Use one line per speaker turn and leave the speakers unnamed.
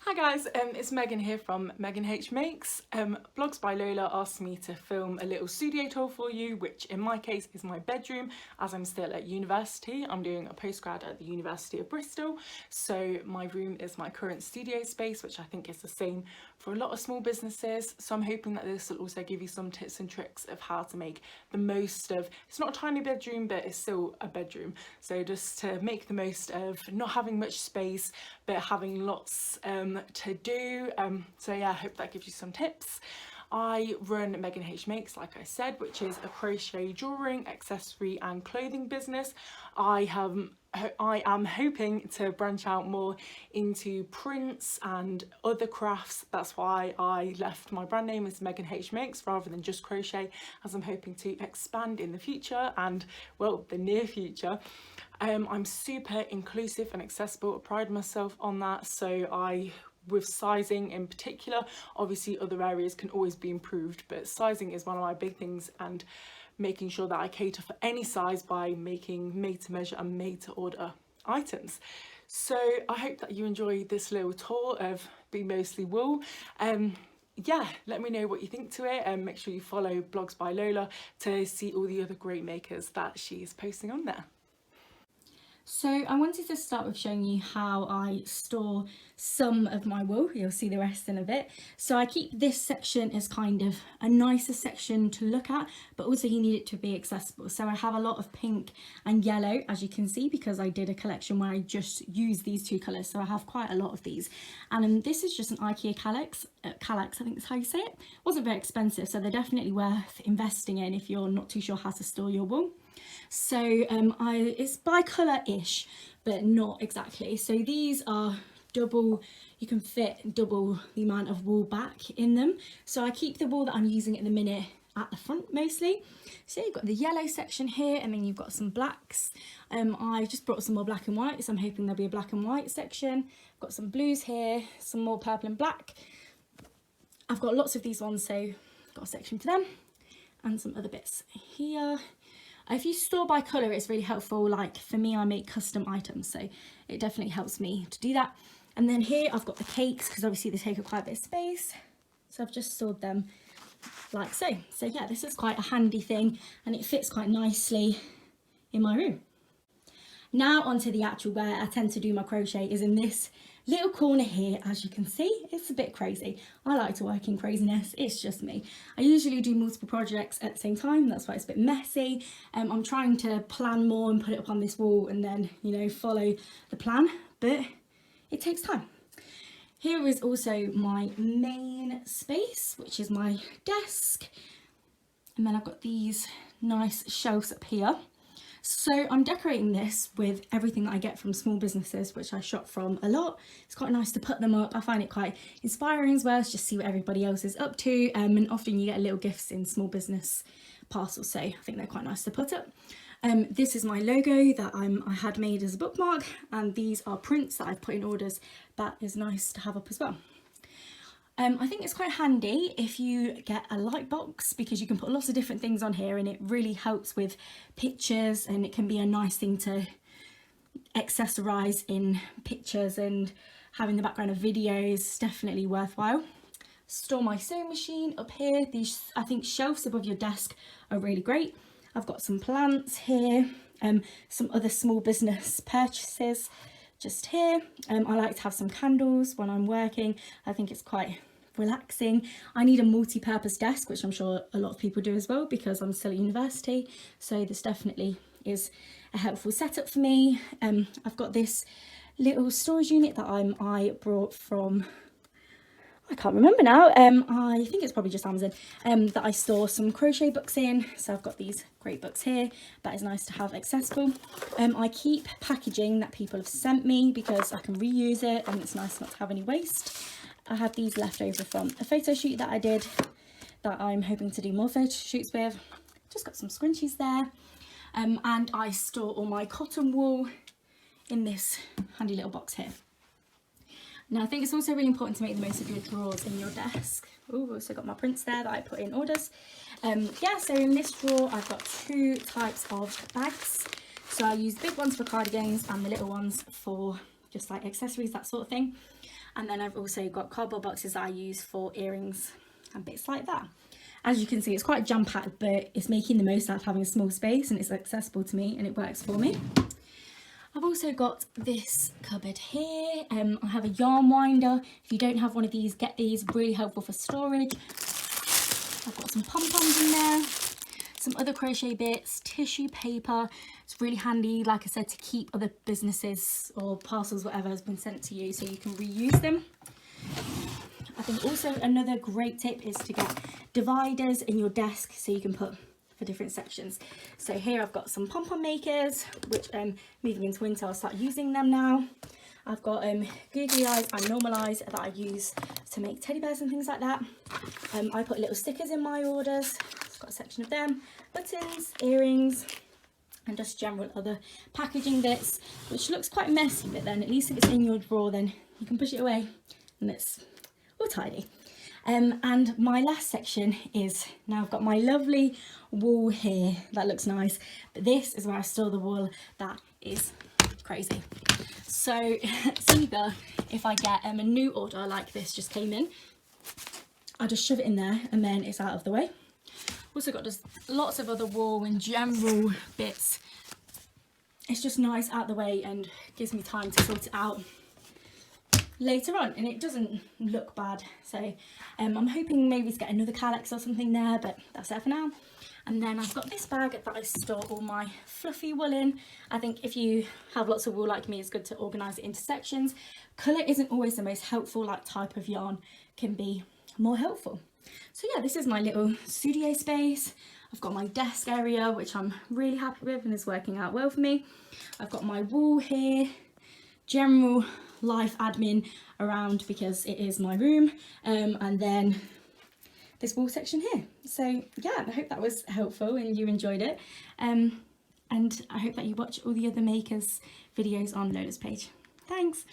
Hi guys, it's Megan here from Megan H Makes. Blogs by Lola asked me to film a little studio tour for you, which in my case is my bedroom, as I'm still at university. I'm doing a postgrad at the University of Bristol, so my room is my current studio space, which I think is the same for a lot of small businesses. So I'm hoping that this will also give you some tips and tricks of how to make the most of, it's not a tiny bedroom, but it's still a bedroom. So just to make the most of not having much space, but having lots to do. So yeah, I hope that gives you some tips. I run Megan H Makes, like I said, which is a crochet jewellery, accessory and clothing business. I am hoping to branch out more into prints and other crafts. That's why I left my brand name as Megan H Makes rather than just crochet, as I'm hoping to expand in the future and, well, the near future. I'm super inclusive and accessible. I pride myself on that. So with sizing in particular, obviously other areas can always be improved, but sizing is one of my big things, and making sure that I cater for any size by making made to measure and made to order items. So I hope that you enjoy this little tour of Be Mostly Wool. Yeah, let me know what you think to it, and make sure you follow Blogs by Lola to see all the other great makers that she's posting on there.
So I wanted to start with showing you how I store some of my wool. You'll see the rest in a bit. So I keep this section as kind of a nicer section to look at, but also you need it to be accessible. So I have a lot of pink and yellow, as you can see, because I did a collection where I just used these two colours. So I have quite a lot of these. And this is just an IKEA Kallax, I think that's how you say it. Wasn't very expensive, so they're definitely worth investing in if you're not too sure how to store your wool. So it's by colour-ish, but not exactly. So these are double, you can fit double the amount of wool back in them. So I keep the wool that I'm using at the minute at the front mostly. So you've got the yellow section here, and then you've got some blacks. I just brought some more black and white, so I'm hoping there'll be a black and white section. I've got some blues here, some more purple and black. I've got lots of these ones, so I've got a section for them, and some other bits here. If you store by colour, it's really helpful. Like for me, I make custom items, so it definitely helps me to do that. And then here I've got the cakes, because obviously they take up quite a bit of space. So I've just stored them like so. So yeah, this is quite a handy thing, and it fits quite nicely in my room. Now onto the actual where I tend to do my crochet is in this little corner here. As you can see, it's a bit crazy. I like to work in craziness, it's just me. I usually do multiple projects at the same time, that's why it's a bit messy. I'm trying to plan more and put it up on this wall and then, you know, follow the plan, but it takes time. Here is also my main space, which is my desk. And then I've got these nice shelves up here. So I'm decorating this with everything that I get from small businesses, which I shop from a lot. It's quite nice to put them up. I find it quite inspiring as well, to just see what everybody else is up to. And often you get little gifts in small business parcels, so I think they're quite nice to put up. This is my logo that I had made as a bookmark, and these are prints that I've put in orders. That is nice to have up as well. I think it's quite handy if you get a light box, because you can put lots of different things on here, and it really helps with pictures, and it can be a nice thing to accessorize in pictures, and having the background of videos is definitely worthwhile. Store my sewing machine up here. These, I think, shelves above your desk are really great. I've got some plants here, some other small business purchases just here. I like to have some candles when I'm working. I think it's quite relaxing. I need a multi-purpose desk, which I'm sure a lot of people do as well, because I'm still at university, so this definitely is a helpful setup for me. I've got this little storage unit that I brought from, I can't remember now, I think it's probably just Amazon, that I store some crochet books in. So I've got these great books here that is nice to have accessible. I keep packaging that people have sent me because I can reuse it, and it's nice not to have any waste. I have these left over from a photo shoot that I did, that I'm hoping to do more photo shoots with. Just got some scrunchies there. And I store all my cotton wool in this handy little box here. Now I think it's also really important to make the most of your drawers in your desk. Oh, I've also got my prints there that I put in orders. Yeah, so in this drawer I've got two types of bags. So I use the big ones for cardigans and the little ones for just like accessories, that sort of thing. And then I've also got cardboard boxes that I use for earrings and bits like that. As you can see, it's quite jam-packed, but it's making the most out of having a small space, and it's accessible to me and it works for me. I've also got this cupboard here. I have a yarn winder. If you don't have one of these, get these, really helpful for storage. I've got some pom-poms in there, some other crochet bits, tissue paper. It's really handy, like I said, to keep other businesses or parcels, whatever has been sent to you, so you can reuse them. I think also another great tip is to get dividers in your desk so you can put for different sections. So here I've got some pom-pom makers, which moving into winter I'll start using them now. I've got googly eyes and normal eyes that I use to make teddy bears and things like that. I put little stickers in my orders. It's got a section of them, buttons, earrings, and just general other packaging bits, which looks quite messy, but then at least if it's in your drawer, then you can push it away and it's all tidy. And my last section is, now I've got my lovely wool here, that looks nice, but this is where I store the wool that is crazy. So it's either, if I get a new order like this just came in, I just shove it in there and then it's out of the way. Also got just lots of other wool and general bits. It's just nice out the way and gives me time to sort it out later on, and it doesn't look bad. So I'm hoping maybe to get another calyx or something there, but that's it for now. And then I've got this bag that I store all my fluffy wool in. I think if you have lots of wool like me, it's good to organise it into sections. Colour isn't always the most helpful, like type of yarn can be more helpful. So yeah, this is my little studio space. I've got my desk area, which I'm really happy with and is working out well for me. I've got my wool here, general life admin around because it is my room, and then this wool section here. So yeah, I hope that was helpful and you enjoyed it, and I hope that you watch all the other makers videos on Lola's page. Thanks.